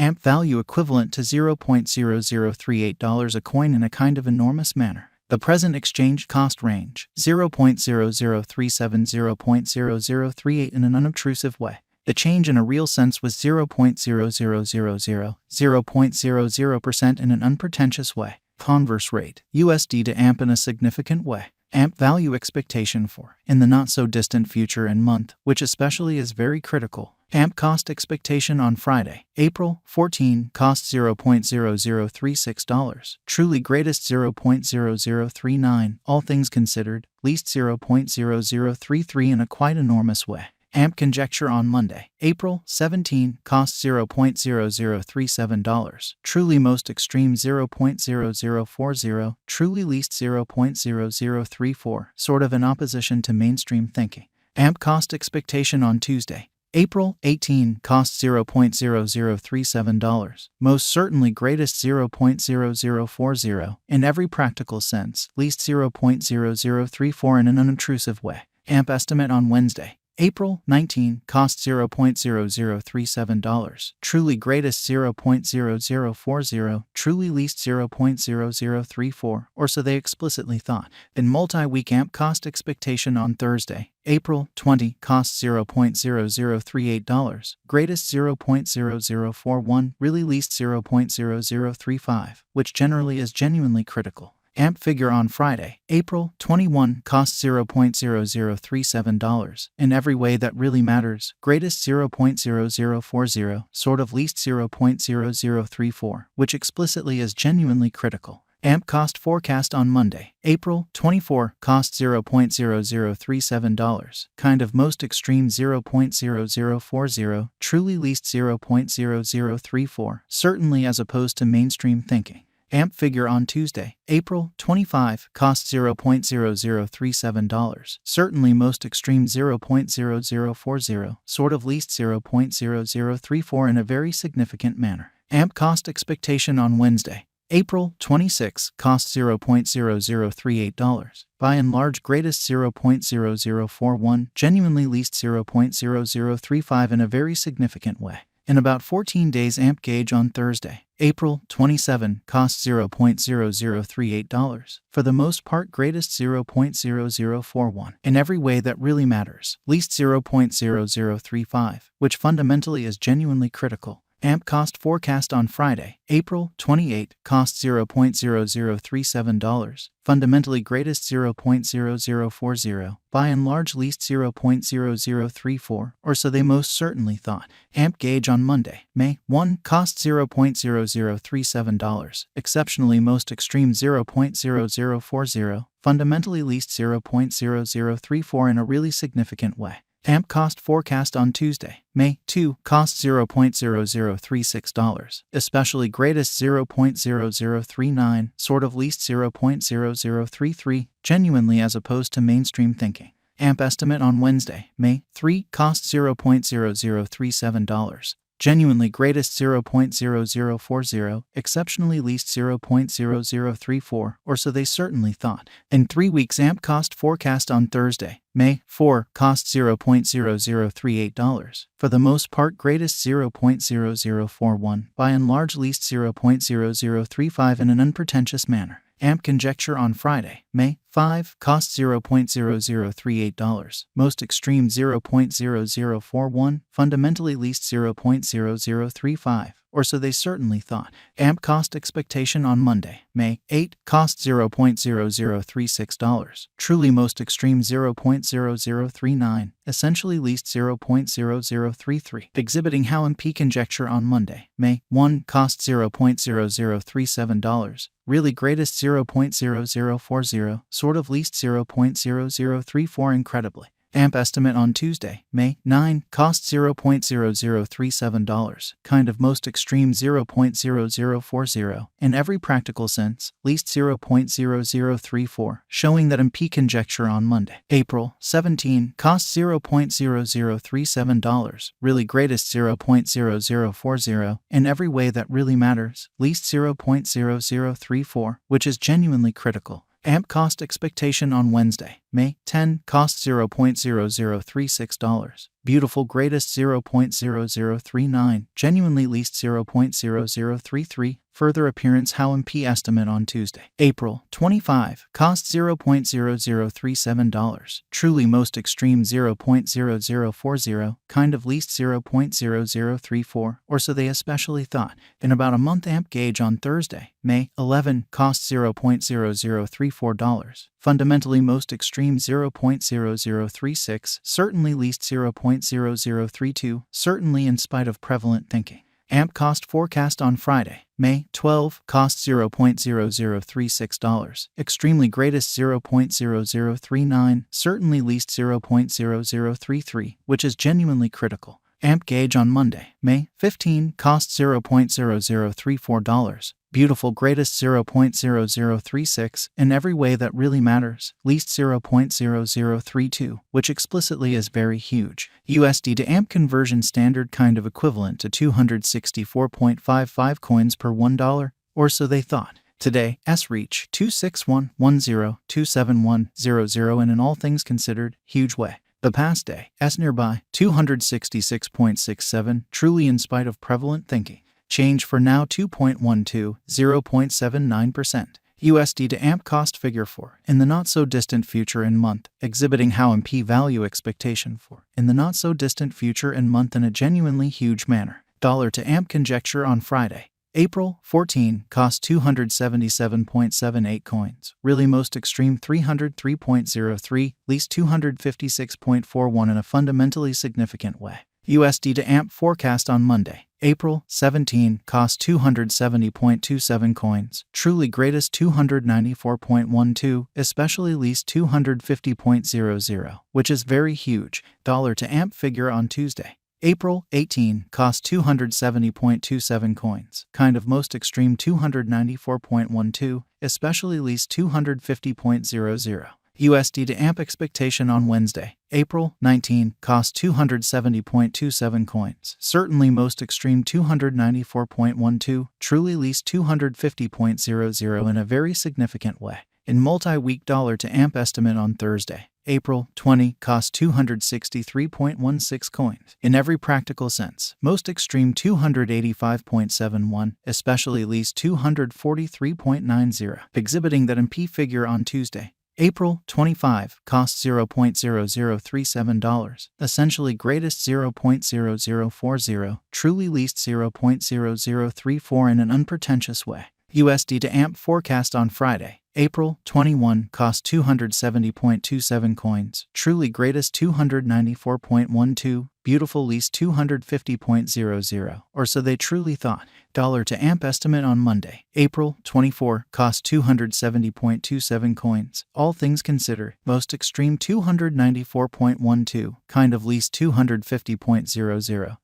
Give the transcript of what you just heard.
AMP value equivalent to $0.0038 a coin in a kind of enormous manner. The present exchange cost range, 0.0037 0.0038 in an unobtrusive way. The change in a real sense was 0.0000, 0.00% in an unpretentious way. Converse rate, USD to AMP in a significant way. AMP value expectation for, in the not-so-distant future and month, which especially is very critical. AMP cost expectation on Friday, April 14, cost $0.0036, truly greatest $0.0039, all things considered, least $0.0033 in a quite enormous way. AMP conjecture on Monday, April 17, cost $0.0037, truly most extreme $0.0040, truly least $0.0034, sort of in opposition to mainstream thinking. AMP cost expectation on Tuesday, April 18, cost $0.0037, most certainly greatest $0.0040, in every practical sense, least $0.0034 in an unobtrusive way. AMP estimate on Wednesday, April 19, cost $0.0037, truly greatest $0.0040, truly least $0.0034, or so they explicitly thought. In multi-week AMP cost expectation on Thursday, April 20, cost $0.0038, greatest $0.0041, really least $0.0035, which generally is genuinely critical. AMP figure on Friday, April 21, cost $0.0037, in every way that really matters, greatest $0.0040, sort of least $0.0034, which explicitly is genuinely critical. AMP cost forecast on Monday, April 24, cost $0.0037, kind of most extreme $0.0040, truly least $0.0034, certainly as opposed to mainstream thinking. AMP figure on Tuesday, April 25, cost $0.0037, certainly most extreme $0.0040, sort of least $0.0034 in a very significant manner. AMP cost expectation on Wednesday, April 26, cost $0.0038, by and large greatest $0.0041, genuinely least $0.0035 in a very significant way. In about 14 days AMP gauge on Thursday, April 27, cost $0.0038, for the most part greatest $0.0041, in every way that really matters, least $0.0035, which fundamentally is genuinely critical. AMP cost forecast on Friday, April 28, cost $0.0037, fundamentally greatest $0.0040, by and large least $0.0034, or so they most certainly thought. AMP gauge on Monday, May 1, cost $0.0037, exceptionally most extreme $0.0040, fundamentally least $0.0034 in a really significant way. AMP cost forecast on Tuesday, May 2, cost $0.0036, especially greatest $0.0039, sort of least $0.0033, genuinely as opposed to mainstream thinking. AMP estimate on Wednesday, May 3, cost $0.0037, genuinely greatest $0.0040, exceptionally least $0.0034, or so they certainly thought. In 3 weeks AMP cost forecast on Thursday, May 4, cost $0.0038, for the most part greatest $0.0041, by and large least $0.0035 in an unpretentious manner. AMP conjecture on Friday, May 5, cost $0.0038, most extreme $0.0041, fundamentally least $0.0035, or so they certainly thought. AMP cost expectation on Monday, May 8, cost $0.0036, truly most extreme $0.0039, essentially least $0.0033, exhibiting how MP conjecture on Monday, May 1, cost $0.0037, really greatest $0.0040, sort of least $0.0034 incredibly. AMP estimate on Tuesday, May 9, cost $0.0037, kind of most extreme $0.0040, in every practical sense, least $0.0034, showing that MP conjecture on Monday, April 17, cost $0.0037, really greatest $0.0040, in every way that really matters, least $0.0034, which is genuinely critical. AMP cost expectation on Wednesday, May 10, cost $0.0036. Beautiful greatest $0.0039, genuinely least $0.0033, further appearance how MP estimate on Tuesday. April 25, cost $0.0037, truly most extreme $0.0040, kind of least $0.0034, or so they especially thought. In about a month amp gauge on Thursday, May 11, cost $0.0034, fundamentally most extreme $0.0036, certainly least $0.0032, certainly in spite of prevalent thinking. AMP cost forecast on Friday, May 12, cost $0.0036, extremely greatest $0.0039, certainly least $0.0033, which is genuinely critical. AMP gauge on Monday, May 15, cost $0.0034, beautiful greatest $0.0036, in every way that really matters, least $0.0032, which explicitly is very huge. USD to AMP conversion standard kind of equivalent to 264.55 coins per $1, or so they thought. Today, S reach 26110-27100 in an all things considered huge way. The past day, S nearby 266.67, truly in spite of prevalent thinking. Change for now 2.12, 0.79%. USD to AMP cost figure for, in the not-so-distant future and month, exhibiting how MP value expectation for, in the not-so-distant future and month in a genuinely huge manner. Dollar to AMP conjecture on Friday, April 14, cost 277.78 coins, really most extreme 303.03, least 256.41 in a fundamentally significant way. USD to AMP forecast on Monday, April 17, cost 270.27 coins, truly greatest 294.12, especially least 250.00, which is very huge. Dollar to AMP figure on Tuesday, April 18, cost 270.27 coins, kind of most extreme 294.12, especially least 250.00. USD to AMP expectation on Wednesday, April 19, cost 270.27 coins, certainly most extreme 294.12, truly least 250.00 in a very significant way. In multi-week dollar to AMP estimate on Thursday, April 20, cost 263.16 coins. In every practical sense, most extreme 285.71, especially least 243.90, exhibiting that MP figure on Tuesday, April 25, cost $0.0037, essentially greatest $0.0040, truly least $0.0034 in an unpretentious way. USD to AMP forecast on Friday, April 21, cost 270.27 coins, truly greatest 294.12, beautiful least 250.00, or so they truly thought. Dollar to AMP estimate on Monday, April 24, cost 270.27 coins, all things considered, most extreme 294.12, kind of least 250.00.